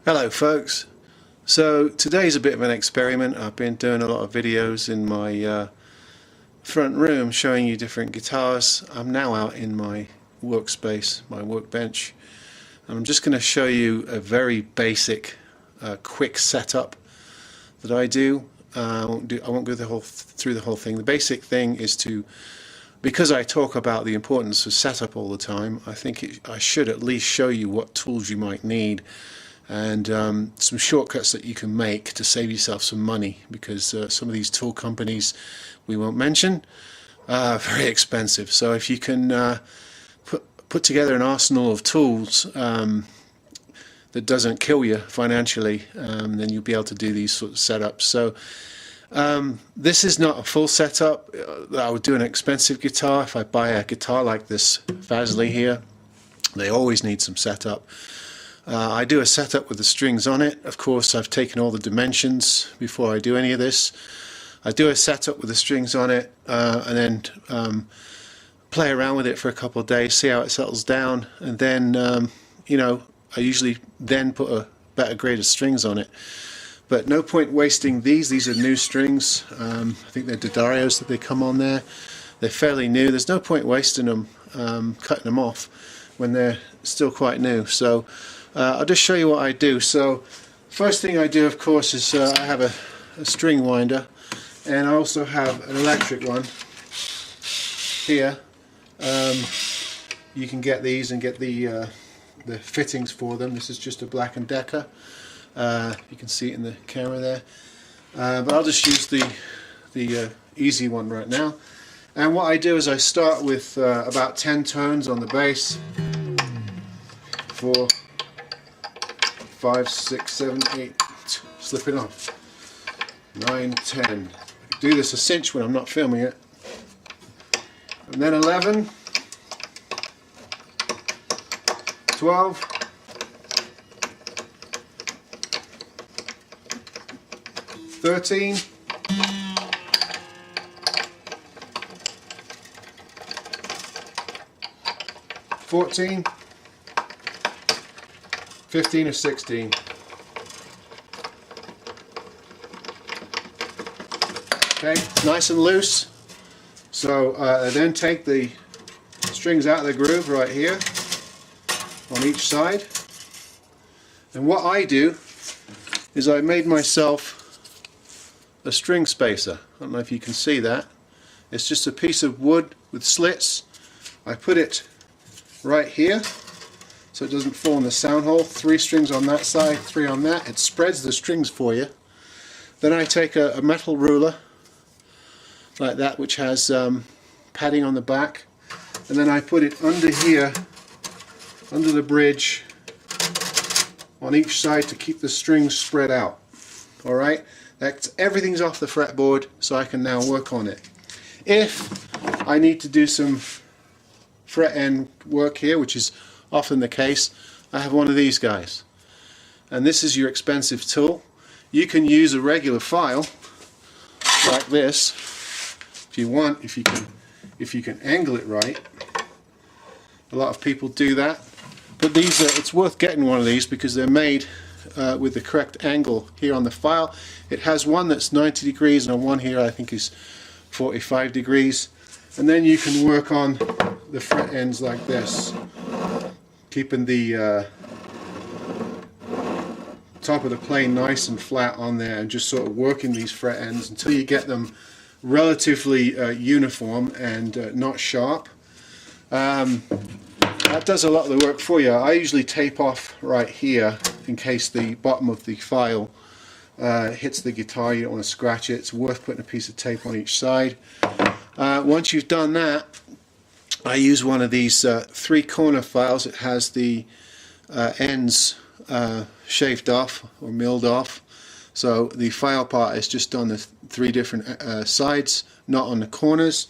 Hello folks. So today's a bit of an experiment. I've been doing a lot of videos in my front room showing you different guitars. I'm now out in my workspace, my workbench, and I'm just going to show you a very basic quick setup that I do. I won't go through the whole thing. The basic thing is because I talk about the importance of setup all the time, I think I should at least show you what tools you might need and some shortcuts that you can make to save yourself some money, because some of these tool companies we won't mention are very expensive. So if you can put together an arsenal of tools that doesn't kill you financially, then you'll be able to do these sort of setups. So this is not a full setup. I would do an expensive guitar. If I buy a guitar like this Fasley here, they always need some setup. I do a setup with the strings on it. Of course, I've taken all the dimensions before I do any of this. I do a setup with the strings on it and then play around with it for a couple of days, see how it settles down, and then you know, I usually then put a better grade of strings on it. But no point wasting these. These are new strings. I think they're Didarios that they come on there. They're fairly new. There's no point wasting them, cutting them off when they're still quite new. So I'll just show you what I do. So first thing I do, of course, is I have a string winder, and I also have an electric one here. You can get these and get the fittings for them. This is just a Black & Decker. You can see it in the camera there. But I'll just use the easy one right now. And what I do is I start with about 10 tones on the bass. 4, 5, 6, 7, 8, slipping off. 9, 10. I can do this a cinch when I'm not filming it. And then 11, 12, 13, 14, 15 or 16. Okay, nice and loose. So I then take the strings out of the groove right here on each side. And what I do is I made myself a string spacer. I don't know if you can see that. It's just a piece of wood with slits. I put it right here so it doesn't fall in the sound hole. 3 strings on that side, 3 on that. It spreads the strings for you. Then I take a metal ruler like that, which has padding on the back, and then I put it under here, under the bridge on each side to keep the strings spread out. Alright, everything's off the fretboard, so I can now work on it. If I need to do some fret end work here, which is often the case, I have one of these guys, and this is your expensive tool. You can use a regular file like this if you want, if you can angle it right. A lot of people do that, but these it's worth getting one of these because they're made with the correct angle here on the file. It has one that's 90 degrees and one here I think is 45 degrees, and then you can work on the fret ends like this, keeping the top of the plane nice and flat on there, and just sort of working these fret ends until you get them relatively uniform and not sharp. That does a lot of the work for you. I usually tape off right here in case the bottom of the file hits the guitar. You don't want to scratch it. It's worth putting a piece of tape on each side. Once you've done that, I use one of these 3-corner files. It has the ends shaved off or milled off, so the file part is just on the 3 different sides, not on the corners.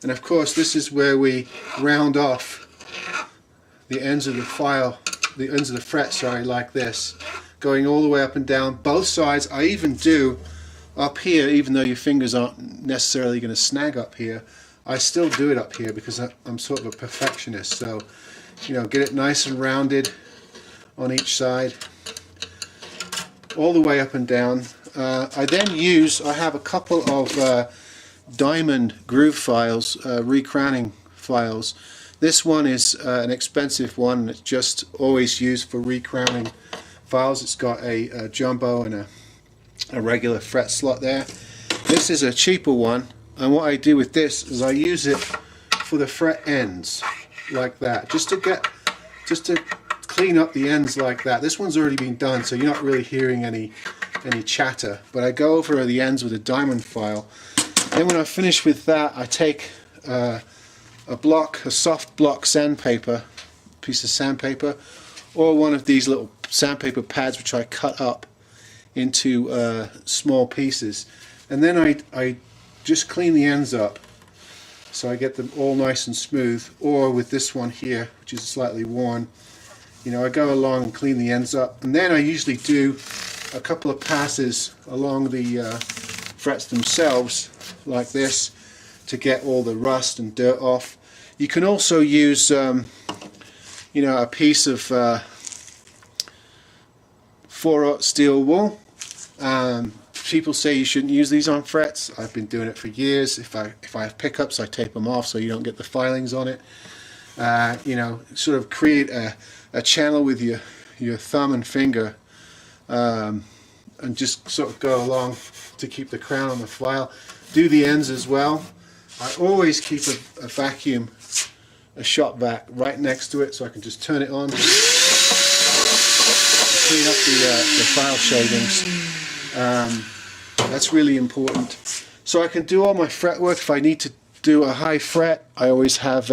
And of course this is where we round off the ends of the file, the ends of the fret, sorry, like this, going all the way up and down both sides. I even do up here, even though your fingers aren't necessarily going to snag up here, I still do it up here because I'm sort of a perfectionist. So, you know, get it nice and rounded on each side. all the way up and down. I have a couple of diamond groove files, recrowning files. This one is an expensive one. It's just always used for recrowning files. It's got a jumbo and a regular fret slot there. This is a cheaper one, and what I do with this is I use it for the fret ends like that, just to clean up the ends like that. This one's already been done, so you're not really hearing any chatter, but I go over the ends with a diamond file. Then when I finish with that, I take a soft block sandpaper, piece of sandpaper, or one of these little sandpaper pads which I cut up into small pieces, and then I just clean the ends up so I get them all nice and smooth. Or with this one here, which is slightly worn, you know, I go along and clean the ends up, and then I usually do a couple of passes along the frets themselves like this to get all the rust and dirt off. You can also use you know, a piece of 4/0 steel wool. People say you shouldn't use these on frets. I've been doing it for years. If I have pickups, I tape them off so you don't get the filings on it. You know, sort of create a channel with your thumb and finger, and just sort of go along to keep the crown on the file. Do the ends as well. I always keep a vacuum, a shop vac right next to it, so I can just turn it on, clean up the file shavings. That's really important. So I can do all my fret work. If I need to do a high fret, I always have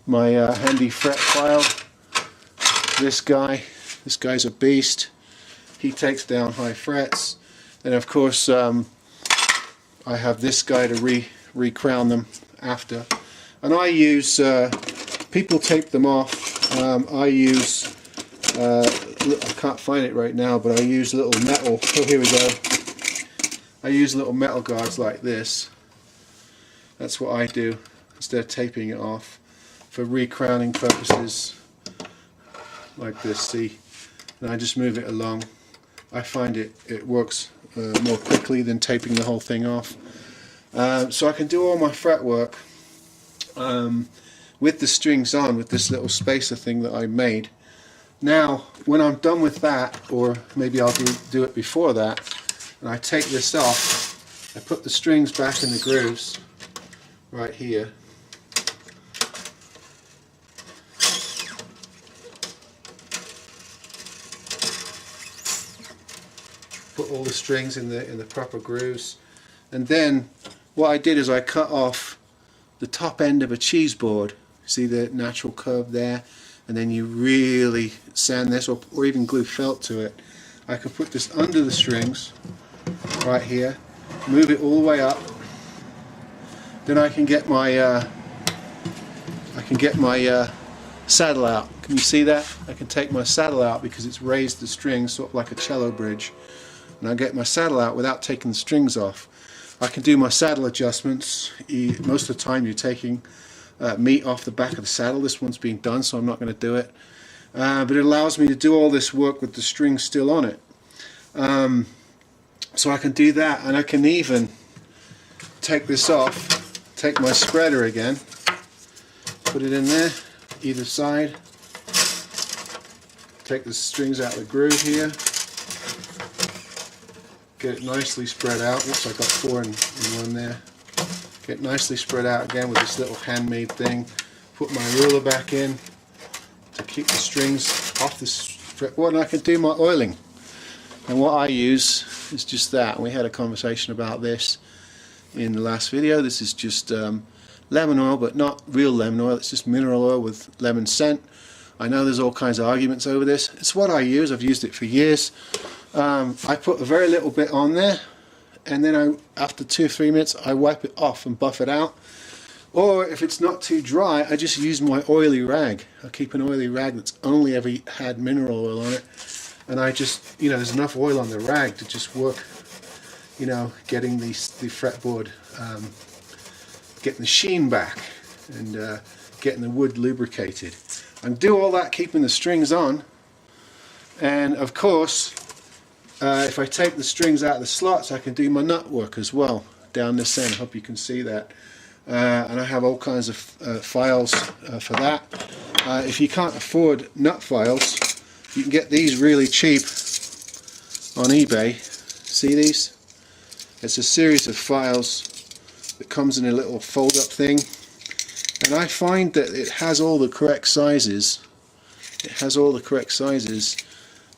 my handy fret file. This guy's a beast. He takes down high frets. And of course I have this guy to re-crown them after. And I use, people tape them off. I use, I can't find it right now, but I use little metal, oh here we go. I use little metal guards like this. That's what I do instead of taping it off, for re-crowning purposes like this, see? And I just move it along. I find it works more quickly than taping the whole thing off. So I can do all my fret work with the strings on, with this little spacer thing that I made. Now when I'm done with that, or maybe I'll do it before that, and I take this off, I put the strings back in the grooves right here. Put all the strings in the proper grooves, and then what I did is I cut off the top end of a cheese board. See the natural curve there? And then you really sand this, or even glue felt to it. I can put this under the strings right here, move it all the way up. Then I can get my saddle out. Can you see that? I can take my saddle out because it's raised the strings, sort of like a cello bridge. And I get my saddle out without taking the strings off. I can do my saddle adjustments. Most of the time you're taking meat off the back of the saddle. This one's been done, so I'm not going to do it. But it allows me to do all this work with the strings still on it. So I can do that, and I can even take this off, take my spreader again, put it in there, either side, take the strings out of the groove here, get it nicely spread out. Oops, I got 4 in one there. Get it nicely spread out again with this little handmade thing. Put my ruler back in to keep the strings off the fretboard, and I can do my oiling. And what I use is just that. We had a conversation about this in the last video. This is just lemon oil, but not real lemon oil. It's just mineral oil with lemon scent. I know there's all kinds of arguments over this. It's what I use. I've used it for years. I put a very little bit on there, and then after 2 or 3 minutes I wipe it off and buff it out. Or if it's not too dry, I just use my oily rag. I keep an oily rag that's only ever had mineral oil on it, and I just, you know, there's enough oil on the rag to just work, you know, getting the fretboard, getting the sheen back, and getting the wood lubricated. And do all that keeping the strings on. And of course, if I take the strings out of the slots, I can do my nut work as well down this end. I hope you can see that. And I have all kinds of files for that. If you can't afford nut files, you can get these really cheap on eBay. See these? It's a series of files that comes in a little fold-up thing, and I find that it has all the correct sizes. It has all the correct sizes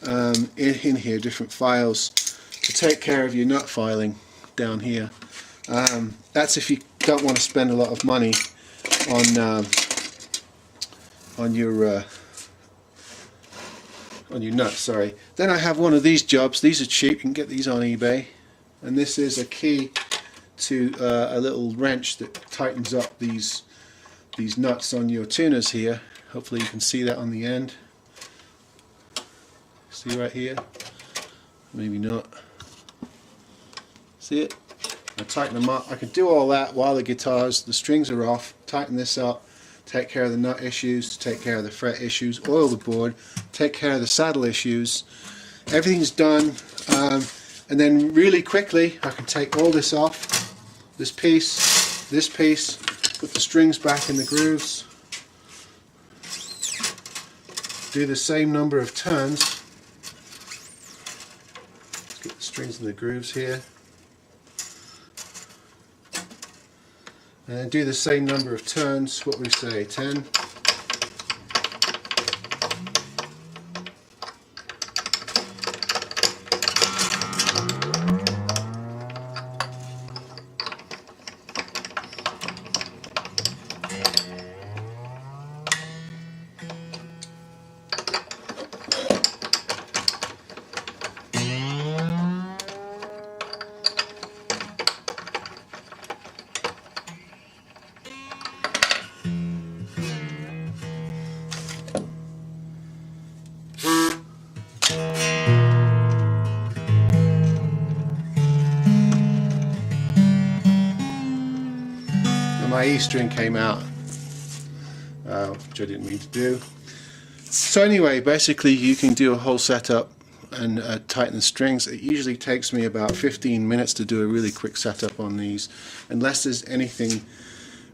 in here, different files to take care of your nut filing down here. That's if you don't want to spend a lot of money on your nuts. Sorry. Then I have one of these jobs. These are cheap. You can get these on eBay. And this is a key to a little wrench that tightens up these nuts on your tuners here. Hopefully you can see that on the end. See right here? Maybe not. See it? I tighten them up. I can do all that while the strings are off. Tighten this up, take care of the nut issues, take care of the fret issues, oil the board, take care of the saddle issues. Everything's done, and then really quickly I can take all this off, this piece, put the strings back in the grooves, do the same number of turns. Let's get the strings in the grooves here. And then do the same number of turns, what we say, 10. My E string came out, which I didn't mean to do. So anyway, basically you can do a whole setup and tighten the strings. It usually takes me about 15 minutes to do a really quick setup on these, unless there's anything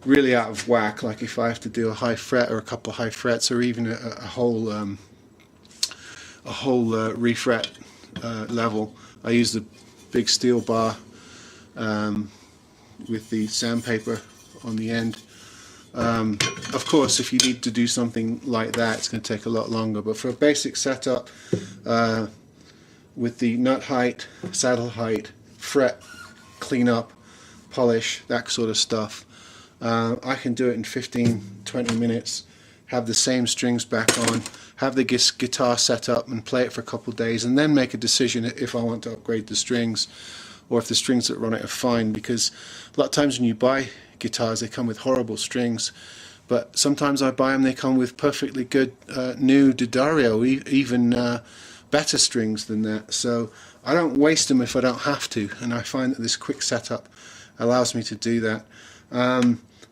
really out of whack, like if I have to do a high fret or a couple of high frets, or even a whole refret level. I use the big steel bar with the sandpaper on the end. Of course, if you need to do something like that, it's going to take a lot longer, but for a basic setup with the nut height, saddle height, fret cleanup, polish, that sort of stuff, I can do it in 15-20 minutes, have the same strings back on, have the guitar set up and play it for a couple of days, and then make a decision if I want to upgrade the strings or if the strings that run it are fine, because a lot of times when you buy guitars they come with horrible strings, but sometimes I buy them, they come with perfectly good new D'Addario, even better strings than that. So I don't waste them if I don't have to, and I find that this quick setup allows me to do that.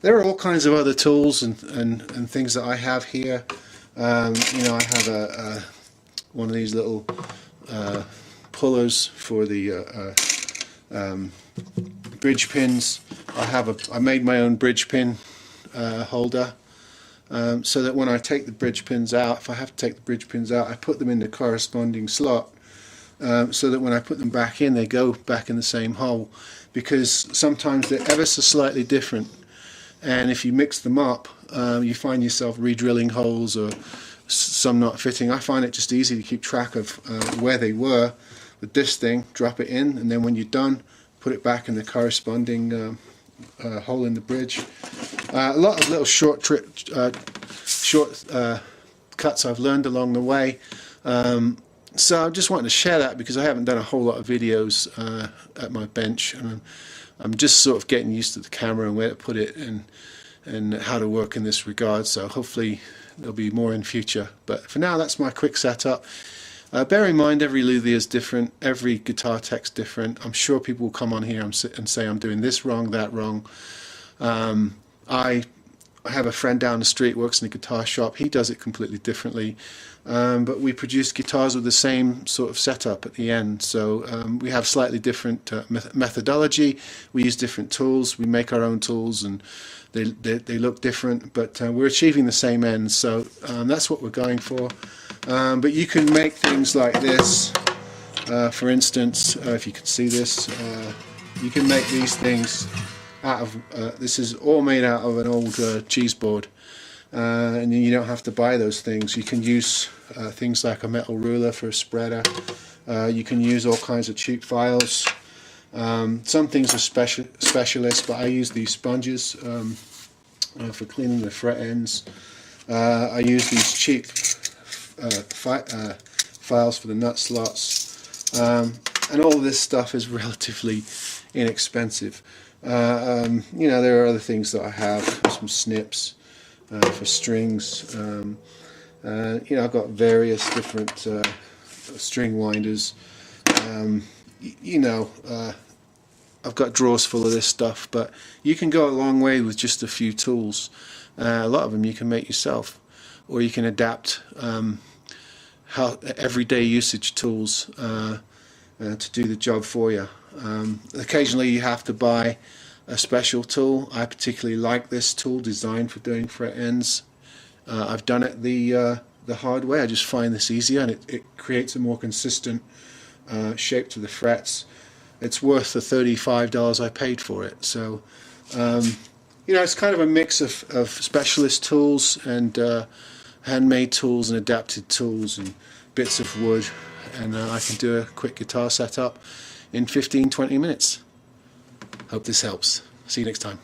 There are all kinds of other tools and things that I have here. You know, I have one of these little pullers for the bridge pins. I made my own bridge pin holder, so that when I take the bridge pins out, if I have to take the bridge pins out, I put them in the corresponding slot, so that when I put them back in, they go back in the same hole, because sometimes they're ever so slightly different, and if you mix them up, you find yourself re-drilling holes or some not fitting. I find it just easy to keep track of where they were with this thing. Drop it in, and then when you're done, put it back in the corresponding hole in the bridge. A lot of little short cuts I've learned along the way. So I just wanted to share that because I haven't done a whole lot of videos at my bench, and I'm just sort of getting used to the camera and where to put it and how to work in this regard. So hopefully there'll be more in future. But for now, that's my quick setup. Bear in mind, every luthier is different, every guitar tech's different. I'm sure people will come on here and say I'm doing this wrong, that wrong. I I have a friend down the street, works in a guitar shop. He does it completely differently, but we produce guitars with the same sort of setup at the end. So we have slightly different methodology. We use different tools. We make our own tools, and they look different, but we're achieving the same end. So that's what we're going for. But you can make things like this. For instance, if you could see this, you can make these things out of this is all made out of an old cheese board, and you don't have to buy those things. You can use things like a metal ruler for a spreader. You can use all kinds of cheap files. Some things are specialist, but I use these sponges for cleaning the fret ends. I use these cheap files for the nut slots, and all of this stuff is relatively inexpensive. You know, there are other things that I have, some snips for strings. You know, I've got various different string winders. You know, I've got drawers full of this stuff, but you can go a long way with just a few tools. A lot of them you can make yourself, or you can adapt how everyday usage tools to do the job for you. Occasionally you have to buy a special tool. I particularly like this tool, designed for doing fret ends. I've done it the hard way. I just find this easier, and it creates a more consistent shape to the frets. It's worth the $35 I paid for it. So you know, it's kind of a mix of specialist tools and handmade tools and adapted tools and bits of wood, and I can do a quick guitar setup in 15-20 minutes. Hope this helps. See you next time.